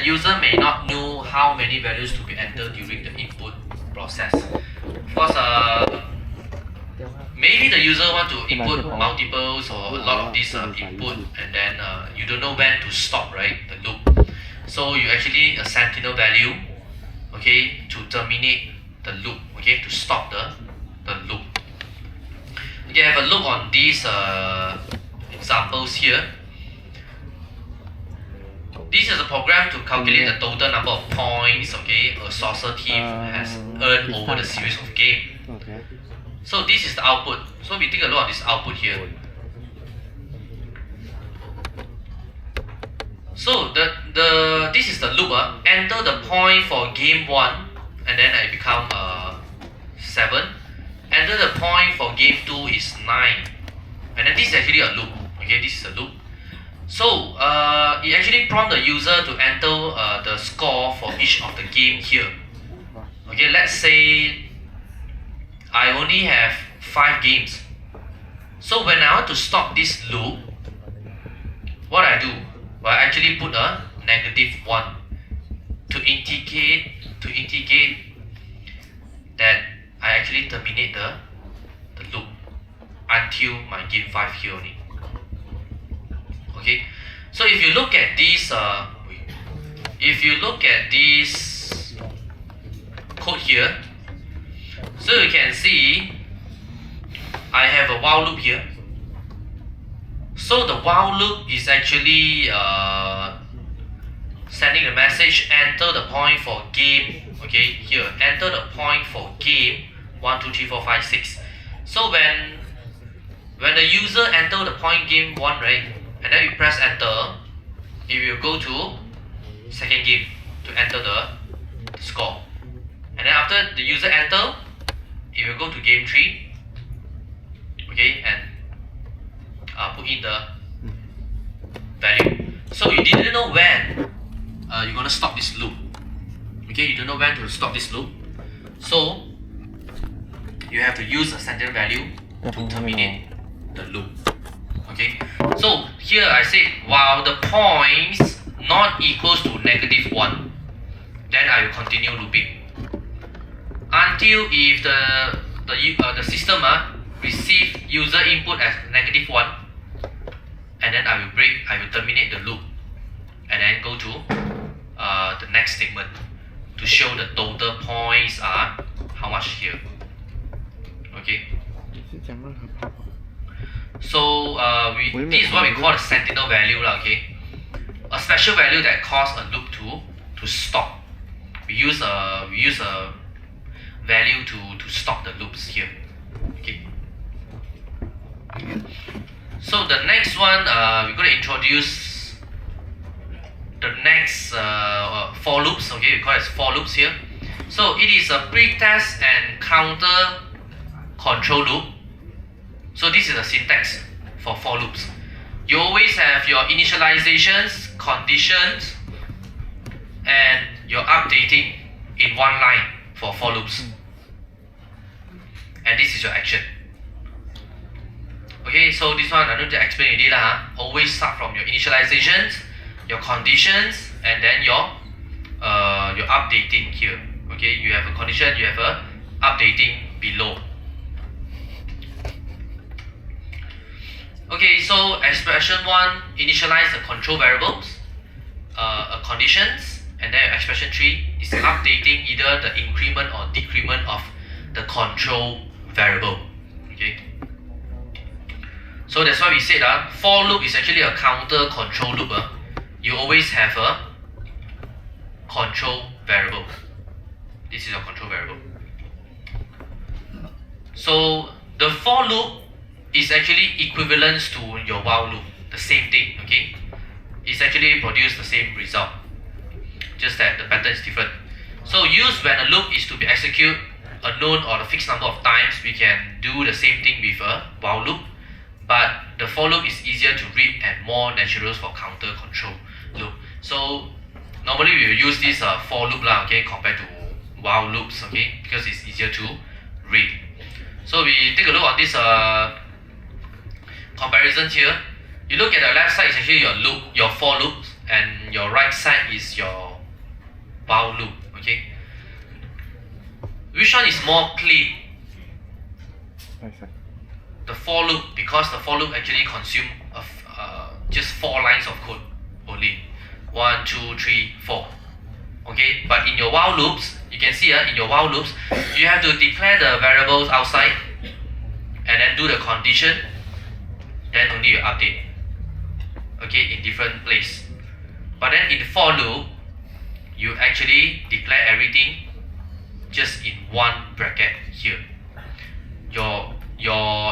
user may not know how many values to be entered during the input process. Because maybe the user want to input multiples or a lot of this input, and then you don't know when to stop, right, the loop. So you actually a sentinel value, okay, to terminate the loop, okay, to stop the loop. Okay, have a look on these examples here. This is a program to calculate the total number of points, okay, a saucer team has earned over the series of game. Okay. So this is the output. So we take a look at this output here. So this is the loop. Enter the point for game 1, and then it become 7. Enter the point for game 2 is 9, and then this is actually a loop. Okay, this is a loop. So it actually prompt the user to enter the score for each of the game here. Okay, let's say I only have 5 games. So when I want to stop this loop, what I do? Well, I actually put a -1 to indicate that I actually terminate the loop until my game 5 here only. Okay, so if you look at this code here, so you can see I have a while loop here. So the while loop is actually sending the message, enter the point for game, okay, here, enter the point for game 1, 2, 3, 4, 5, 6. So when the user enter the point game 1, right, and then you press enter, it will go to second game to enter the score. And then after the user enter, it will go to game 3, okay, and put in the value. So you didn't know when you're gonna stop this loop. Okay, you don't know when to stop this loop. So you have to use a sentinel value to terminate the loop. Okay, so here I said while the points not equals to -1, then I will continue looping until if the system receive user input as -1, and then I will terminate the loop and then go to the next statement to show the total points are how much here. Okay, so this is what we call the sentinel value, okay, a special value that cause a loop to stop. We use a value to stop the loops here. Okay, so the next one we're going to introduce the next for loops. Okay, we call it for loops here. So it is a pretest and counter control loop. So this is the syntax for loops. You always have your initializations, conditions, and your updating in one line for loops. And this is your action. Okay, so this one I don't need to explain it lah. Always start from your initializations, your conditions, and then your updating here. Okay, you have a condition, you have a updating below. Okay, so expression 1 initialize the control variables, conditions, and then expression 3 is updating either the increment or decrement of the control variable. Okay, so that's why we said for loop is actually a counter control loop. You always have a control variable. This is your control variable. So the for loop is actually equivalent to your while loop, the same thing. Okay, it's actually produce the same result, just that the pattern is different. So used when a loop is to be executed a known or a fixed number of times, we can do the same thing with a while loop, but the for loop is easier to read and more natural for counter control loop. So normally we will use this for loop okay, compared to while loops, okay, because it's easier to read. So we take a look on this comparison here. You look at the left side is actually your loop, your for loops, and your right side is your while loop. Okay, which one is more clean? The for loop, because the for loop actually consume just 4 lines of code only. 1, 2, 3, 4. Okay, but in your while loops, you can see in your while loops, you have to declare the variables outside and then do the condition, then only you update. Okay, in different place. But then in for loop, you actually declare everything just in one bracket here. Your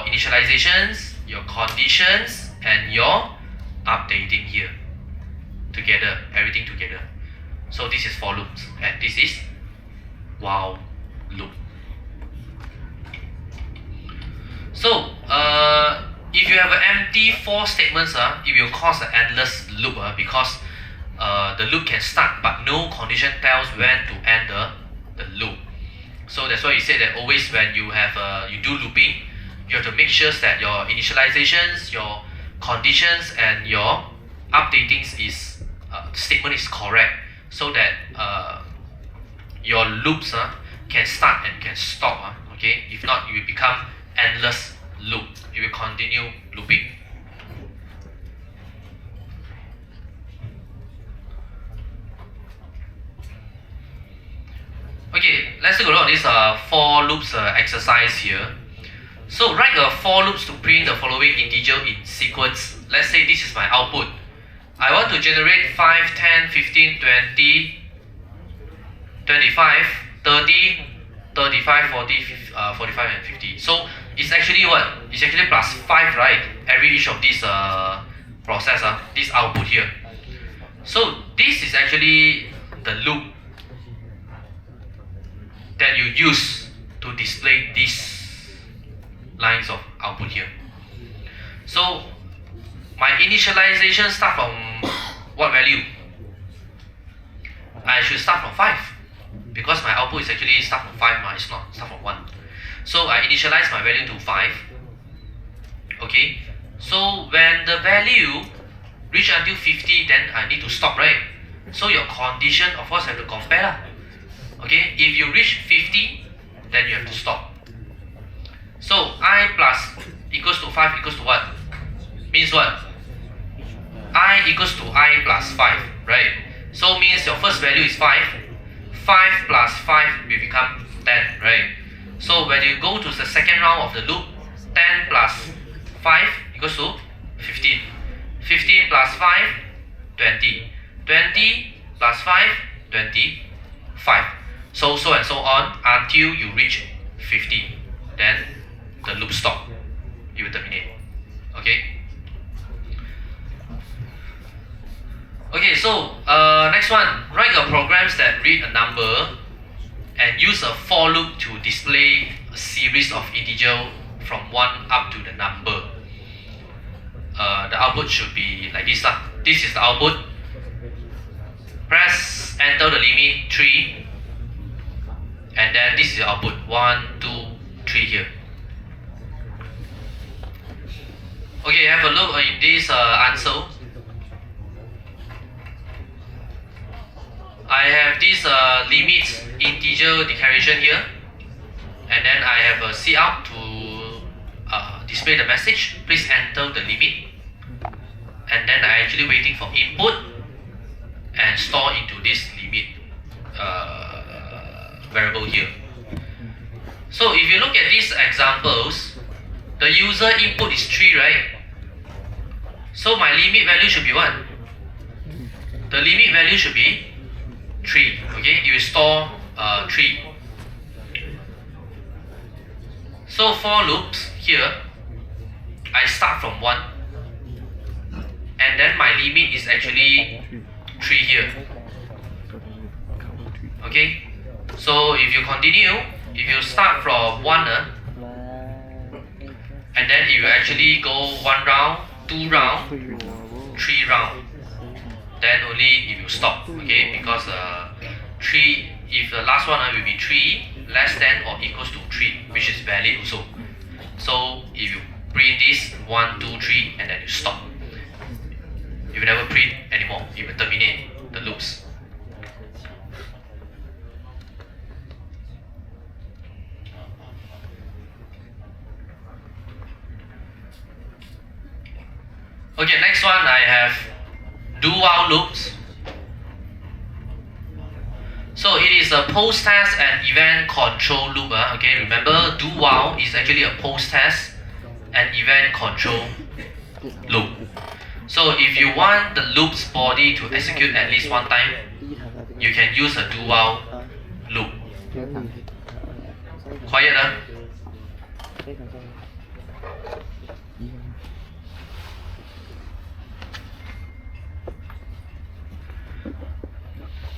initializations, your conditions, and your updating here together, everything together. So this is for loops and this is while loop. So if you have an empty for statements, it will cause an endless loop because the loop can start but no condition tells when to end the loop. So that's why you say that always when you have you do looping, you have to make sure that your initializations, your conditions, and your updatings is statement is correct, so that your loops can start and can stop. Okay, if not, it will become endless loop. It will continue looping. Okay, let's take a look at this for loops exercise here. So write a for loops to print the following integer in sequence. Let's say this is my output. I want to generate 5, 10, 15, 20, 25, 30, 35, 40, 45 and 50. So it's actually what? It's actually plus 5, right? Every each of these process, this output here. So this is actually the loop that you use to display these lines of output here. So my initialization start from what value? I should start from 5 because my output is actually start from 5, it's not start from 1. So I initialize my value to 5. Okay, so when the value reach until 50, then I need to stop, right? So your condition, of course, have to compare. Okay, if you reach 50, then you have to stop. So I plus equals to 5 equals to what? Means what? I equals to I plus 5, right? So means your first value is 5. 5 plus 5 will become 10, right? So when you go to the second round of the loop, 10 plus 5 equals to 15. 15 plus 5, 20. 20 plus 5, 25. So and so on until you reach 50. Then the loop stop. It will terminate. Okay. Okay, so next one. Write your programs that read a number and use a for loop to display a series of integer from 1 up to the number. The output should be like this. This is the output. Press enter the limit 3. And then this is the output 1, 2, 3 here. Okay, have a look in this answer. I have this limit integer declaration here, and then I have a cout to display the message. Please enter the limit, and then I actually waiting for input and store into this limit variable here. So if you look at these examples, the user input is 3, right? So my limit value should be what? The limit value should be 3. Okay, you will store 3. So for loops here, I start from 1, and then my limit is actually 3 here. Okay, so if you continue, if you start from 1, and then you actually go 1 round, 2 round, 3 round, then only it will stop. Okay, because 3, if the last one will be 3 less than or equals to 3, which is valid also. So if you print this 1, 2, 3 and then you stop, you will never print anymore. It will terminate the loops. Okay, next one I have do while loops. So it is a post-test and event control loop. Okay, remember do while is actually a post-test and event control loop. So if you want the loop's body to execute at least one time, you can use a do while loop. Quiet, huh?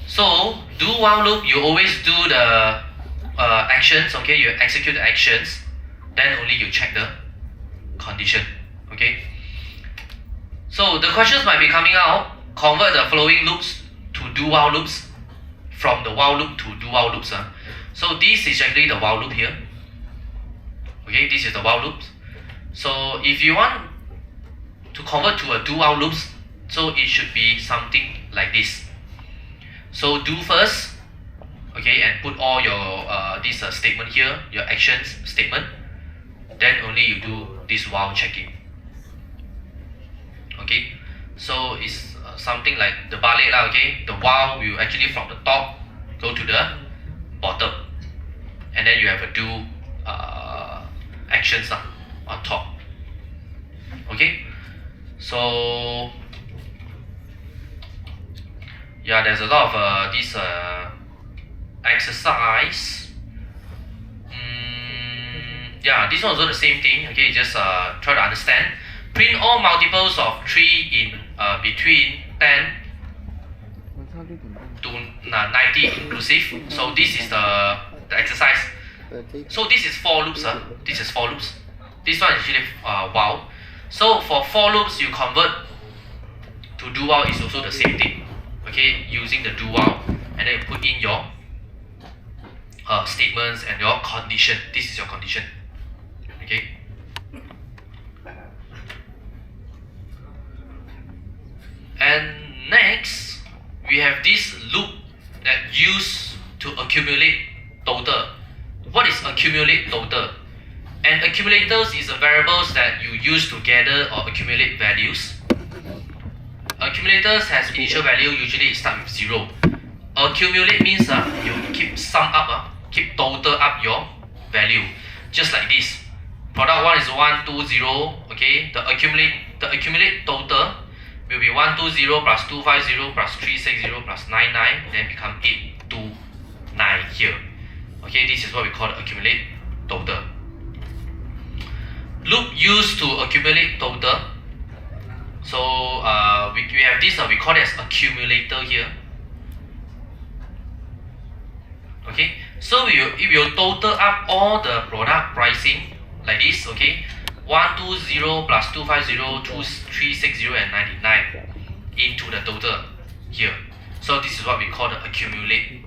So do while loop, you always do the actions. Okay, you execute the actions, then only you check the condition. Okay. So the questions might be coming out. Convert the following loops to do while loops from the while loop to do while loops. So this is actually the while loop here. Okay, this is the while loops. So if you want to convert to a do while loops, so it should be something like this. So do first, okay, and put all your this statement here, your actions statement. Then only you do this while checking. Okay, so it's something like the balik lah. Okay, the while will actually from the top go to the bottom, and then you have a do actions on top. Okay, so yeah, there's a lot of this exercise. Yeah, this one also the same thing. Okay, just try to understand. Print all multiples of 3 in between 10 to 90 inclusive. So this is the exercise. So this is for loops. This is for loops. This one is actually while. So for for loops, you convert to do while is also the same thing. Okay, using the do while, and then you put in your statements and your condition. This is your condition. Okay. And next, we have this loop that used to accumulate total. What is accumulate total? And accumulators is the variables that you use to gather or accumulate values. Accumulators has initial value, usually it starts with 0. Accumulate means you keep sum up, keep total up your value. Just like this. Product 1 is 1, 2, 0. Okay, the accumulate total will be 120 plus 250 plus 360 plus 99, then become 829 here. Okay, this is what we call the accumulate total. Loop used to accumulate total. So we have this, we call it as accumulator here. Okay, so if you total up all the product pricing like this, okay, 120 plus 250, 360 and 99 into the total here. So this is what we call the accumulate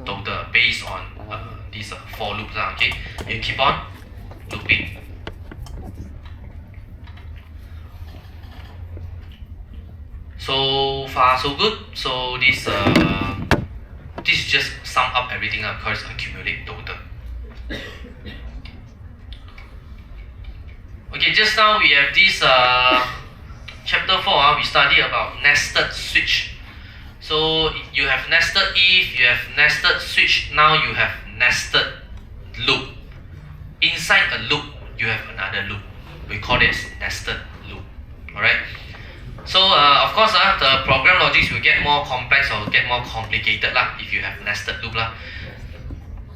total based on these for loops. Okay, you keep on looping. So far so good. So this is just sum up everything because accumulate total. Okay, just now we have this chapter 4. We study about nested switch. So you have nested if, you have nested switch. Now you have nested loop. Inside a loop, you have another loop. We call it nested loop. Alright. So of course the program logics will get more complex or get more complicated lah if you have nested loop lah.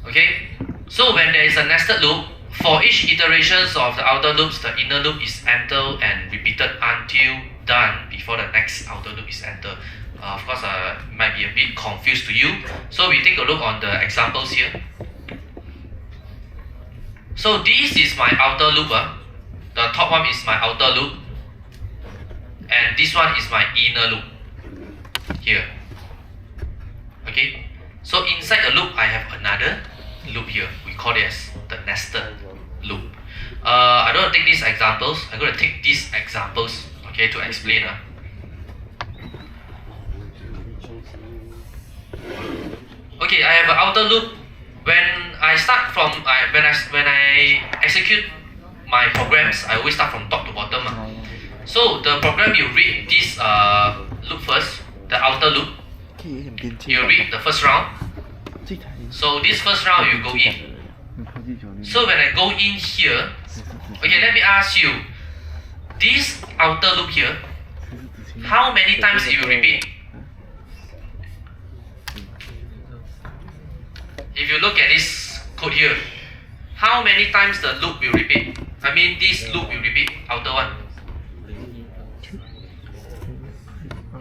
Okay, so when there is a nested loop, for each iterations of the outer loops, the inner loop is entered and repeated until done before the next outer loop is entered. Of course, it might be a bit confused to you. So we take a look on the examples here. So this is my outer loop. The top one is my outer loop. And this one is my inner loop here. Okay, so inside the loop I have another loop here. We call it as the nested loop. I don't want to take these examples. I'm going to take these examples, okay, to explain. Okay, I have an outer loop. When I start from when I execute my programs, I always start from top to bottom. So the program you read this loop first, the outer loop. You read the first round. So this first round you go in. So when I go in here, okay, let me ask you, this outer loop here, how many times you repeat? If you look at this code here, how many times the loop will repeat? I mean this loop will repeat, outer one.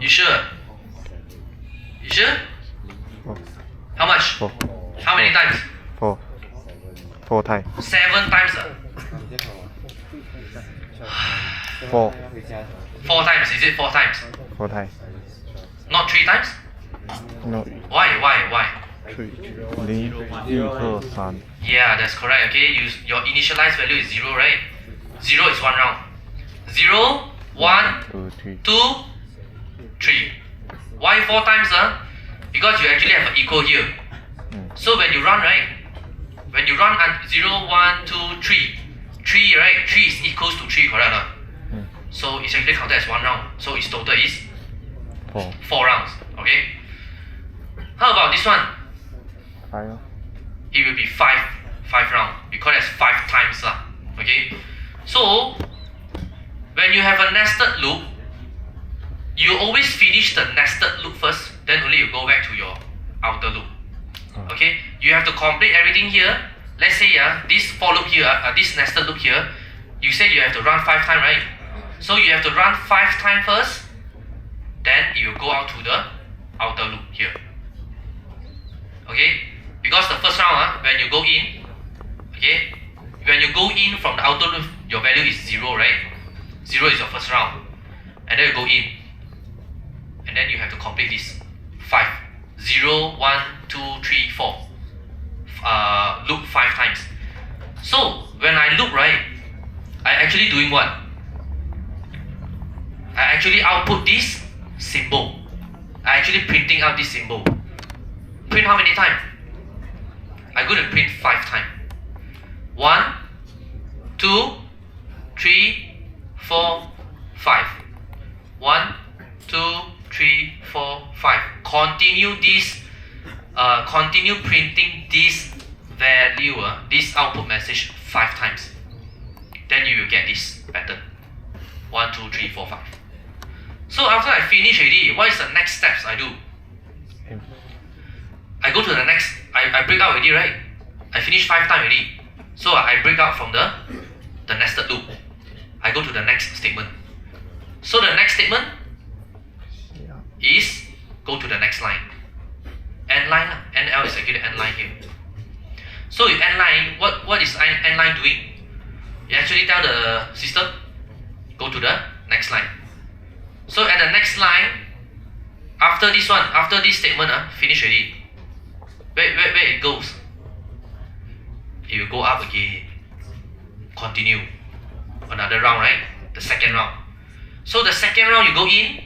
You sure? You sure? How much? 4. How many times? 4. 4 times. 7 times. 4. 4 times, is it 4 times? 4 times. Not 3 times? No. Why? 3. 零一二三 Yeah, that's correct. Okay, your initialized value is 0, right? 0 is 1 round. 0, 1, 2 2, 3. Why 4 times? Because you actually have an equal here. So when you run, right? When you run 0, 1, 2, 3. 3, right? 3 is equals to 3, correct? So it's actually counted as 1 round. So its total is 4 4 rounds. Okay? How about this one? 5 It will be 5 round. We call it as 5 times. Okay? So when you have a nested loop, you always finish the nested loop first, then only you go back to your outer loop. Okay? You have to complete everything here. Let's say this for loop here, this nested loop here, you said you have to run 5 times, right? So you have to run 5 times first, then you go out to the outer loop here. Okay? Because the first round, when you go in, okay, when you go in from the outer loop, your value is 0, right? 0 is your first round. And then you go in. And then you have to complete this 5. 0, 1, 2, 3, 4. Loop 5 times. So when I loop, right, I actually doing what? I actually output this symbol. I actually printing out this symbol. Print how many times? I'm going to print 5 times. 1, 2, 3, 4, 5. 1, 2, 3, 4, 5. Continue this. Continue printing this value, this output message 5 times. Then you will get this pattern. 1, 2, 3, 4, 5. So after I finish already, what is the next steps I do? I go to the next. I break out already, right? I finish 5 times already. So I break out from the nested loop. I go to the next statement. So the next statement is go to the next line. End line, NL is actually end line here. So you end line, what is end line doing? You actually tell the system, go to the next line. So at the next line, after this one, after this statement, finish already. Where it goes? It will go up again. Continue. Another round, right? The second round. So the second round you go in.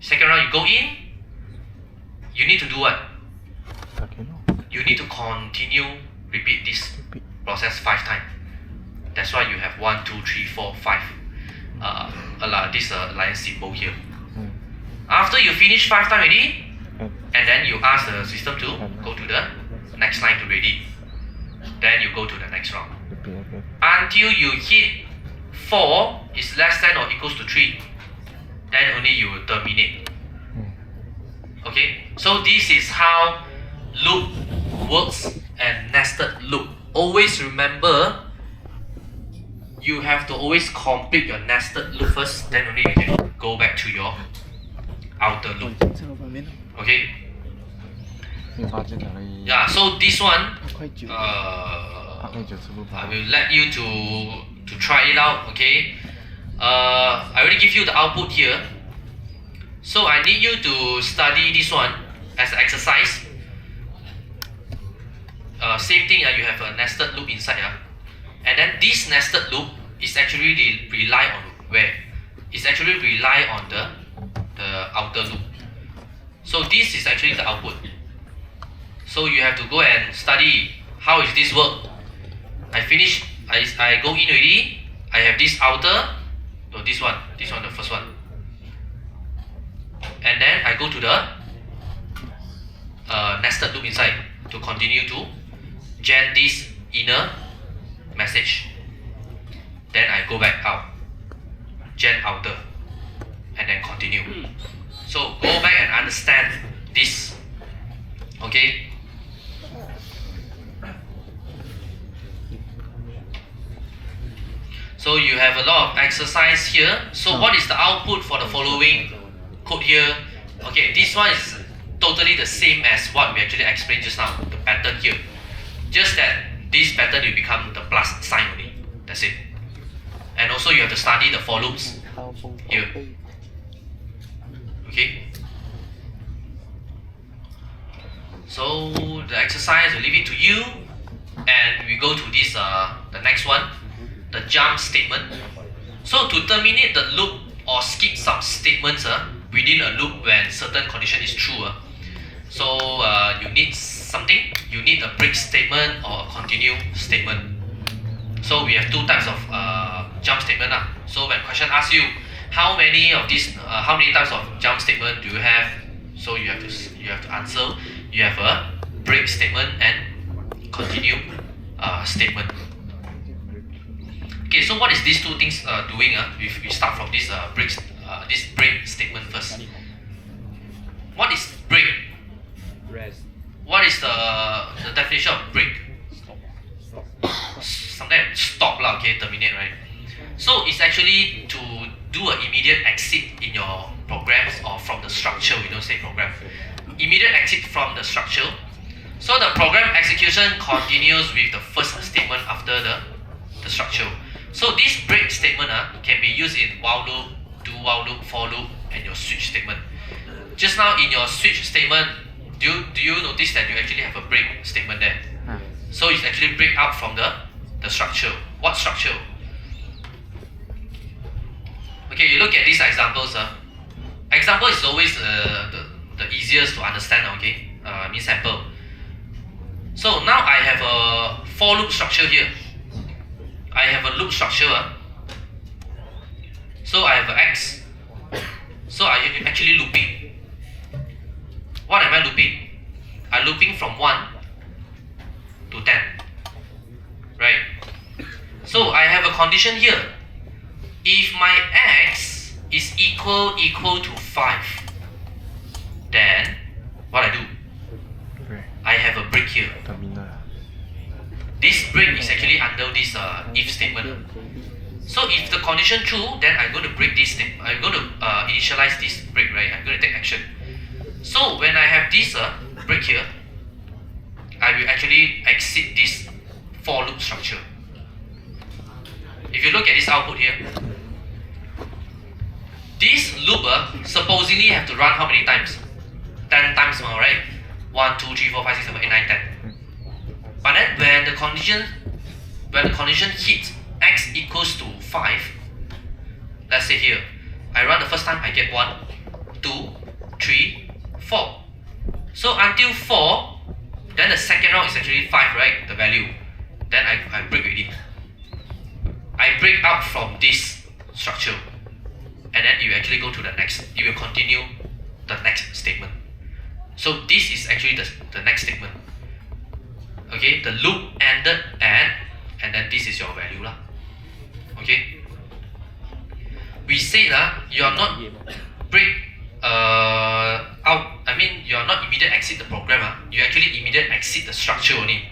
Second round you go in. You need to do what? You need to continue repeat this process 5 times. That's why you have 1, 2, 3, 4, 5. This line symbol here. After you finish 5 times already, and then you ask the system to go to the next line to ready. Then you go to the next round. Until you hit 4 is less than or equals to 3, then only you will terminate. Okay, so this is how loop works and nested loop. Always remember, you have to always complete your nested loop first, then only you can go back to your outer loop. Okay? Yeah, so this one, I will let you to try it out. Okay? I already give you the output here. So I need you to study this one as an exercise. Same thing, you have a nested loop inside. And then this nested loop is actually rely on where? It's actually rely on the outer loop. So this is actually the output. So you have to go and study how is this work. I finish, I go in already. I have this outer. So this one, the first one. And then I go to the nested loop inside to continue to gen this inner message. Then I go back out, gen outer, and then continue. So go back and understand this. Okay. So you have a lot of exercise here. So what is the output for the following code here? Okay, this one is totally the same as what we actually explained just now, the pattern here. Just that this pattern will become the plus sign only. That's it. And also you have to study the for loops here. Okay. So the exercise, will leave it to you. And we go to this the next one, the jump statement. So to terminate the loop or skip some statements within a loop when certain condition is true, so you need something. You need a break statement or a continue statement. So we have two types of jump statement. So when question asks you how many types of jump statement do you have, so you have to answer. You have a break statement and continue statement. Okay, so what is these two things doing? We start from this break statement first. What is break? Rest. What is the definition of break? Something like stop lah, okay, terminate, right? So it's actually to do an immediate exit in your programs or from the structure. We don't say program. Immediate exit from the structure. So the program execution continues with the first statement after the structure. So this break statement can be used in while loop, do while loop, for loop, and your switch statement. Just now in your switch statement, do you notice that you actually have a break statement there? So it's actually break out from the structure. What structure? Okay, you look at these examples. Example is always the easiest to understand. Okay, means sample. So now I have a for loop structure here. I have a loop structure. So I have an X. So I am actually looping. What am I looping? I'm looping from 1 to 10. Right? So I have a condition here. If my X is equal to 5, then what I do? I have a break here. Terminal. This break is actually under this if statement. So if the condition true, then I'm going to break this thing. I'm going to initialize this break, right? I'm going to take action. So when I have this break here, I will actually exit this for loop structure. If you look at this output here, this loop supposedly have to run how many times? 10 times more, right? 1, 2, 3, 4, 5, 6, 7, 8, 9, 10. But then when the condition hits X equals to 5, let's say here, I run the first time, I get 1, 2, 3, 4. So until 4, then the second round is actually 5, right? The value. Then I break already. I break out from this structure. And then you actually go to the next. You will continue the next statement. So this is actually the next statement. Okay, the loop ended at, and then this is your value lah. Okay. We say you are not break out. I mean, you are not immediate exit the program. You actually immediate exit the structure only.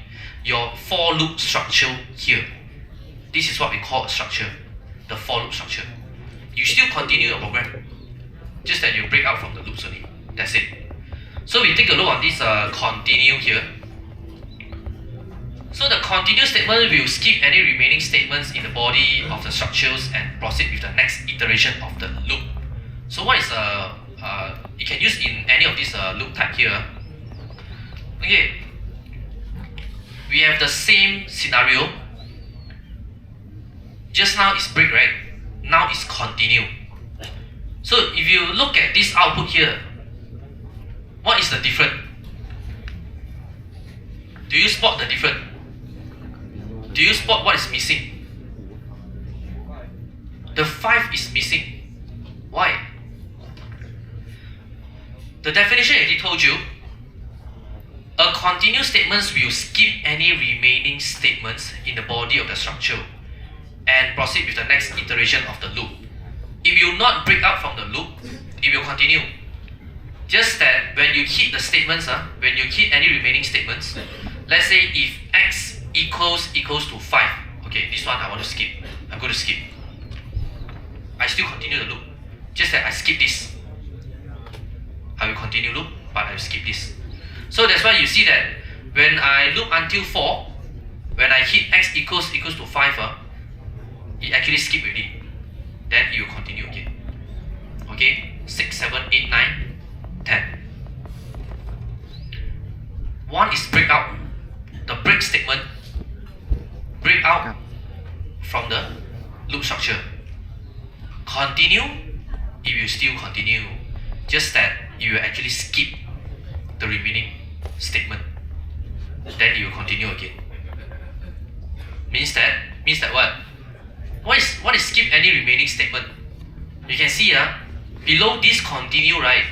Your for loop structure here. This is what we call a structure, the for loop structure. You still continue your program, just that you break out from the loops only. That's it. So we take a look on this continue here. So the continue statement will skip any remaining statements in the body of the structures and proceed with the next iteration of the loop. So what is you can use in any of these loop type here. Okay, we have the same scenario. Just now is break, right? Now is continue. So if you look at this output here, what is the difference? Do you spot the difference? Do you spot what is missing? The 5 is missing. Why? The definition already told you. A continuous statement will skip any remaining statements in the body of the structure and proceed with the next iteration of the loop. It will not break out from the loop, it will continue. Just that when you hit the statements, when you hit any remaining statements, let's say if x equals to 5, okay, this one I want to skip. I'm going to skip. I still continue the loop. Just that I skip this. I will continue loop, but I will skip this. So that's why you see that when I loop until 4, when I hit x equals to 5, it actually skip already. Then it will continue again. Okay, 6, 7, 8, 9, 10. 1 is break out. The break statement break out from the loop structure. Continue, it will still continue. Just that you will actually skip the remaining statement. Then it will continue again. Means that what? What is skip any remaining statement? You can see below this continue, right?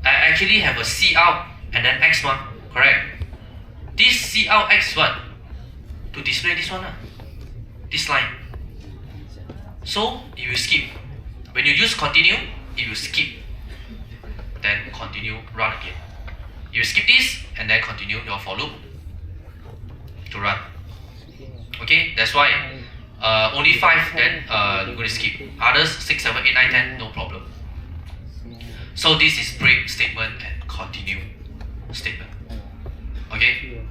I actually have a C out and then X one, correct? This C out X what? To display this one, this line. So it will skip. When you use continue, it will skip. Then continue, run again. You skip this and then continue your for loop to run. Okay, that's why only 5 then you're going to skip. Others 6, 7, 8, 9, 10, no problem. So this is break statement and continue statement. Okay.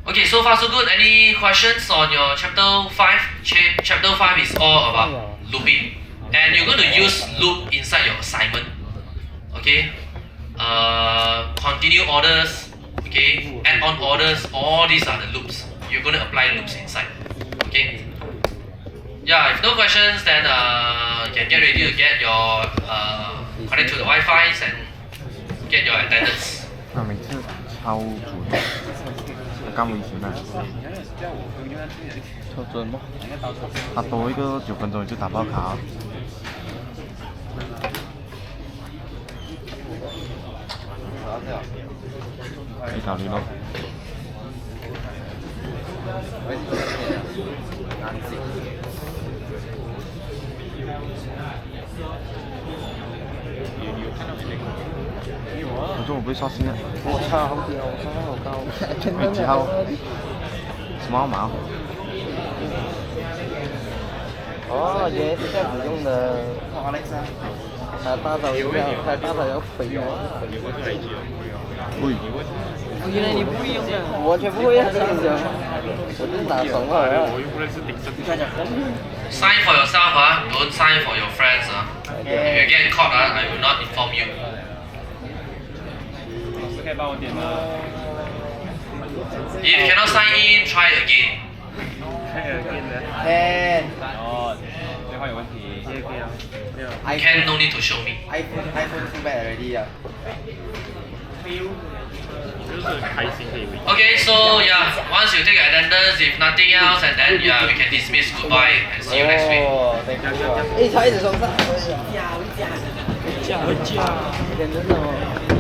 Okay, so far so good. Any questions on your chapter 5? Chapter 5 is all about looping. And you're going to use loop inside your assignment. Okay. Continue orders. Okay. Add-on orders. All these are the loops. You're going to apply loops inside. Okay. Yeah, if no questions, then you can get ready to get your connect to the Wi-Fi and get your attendance. 那每次超准，咁危險啊！超準麼？達到一個9分鐘就打爆卡。你考慮咯。我说我不会刷新啊。我操，好屌！我操，好高！哎，几号？什么号码？哦，原来是这样子用的。他大招有没有？他大招要飞啊！喂，原来你不会用的，我完全不会用这个，我就是拿爽了。Sign for yourself, don't sign for your friends. If you get caught, I will not inform you. 老师可以帮我点吗 If you cannot sign in, try again. 哦，电话有问题。可以啊，可以啊。 Can no need to show me. iPhone too bad already 啊。就是开心可以回。 Okay, so yeah, once you take your attendance, if nothing else, and then yeah, we can dismiss. Goodbye and see you next week. thank you 啊。一超一直双杀。假，假，假，假，真的哦。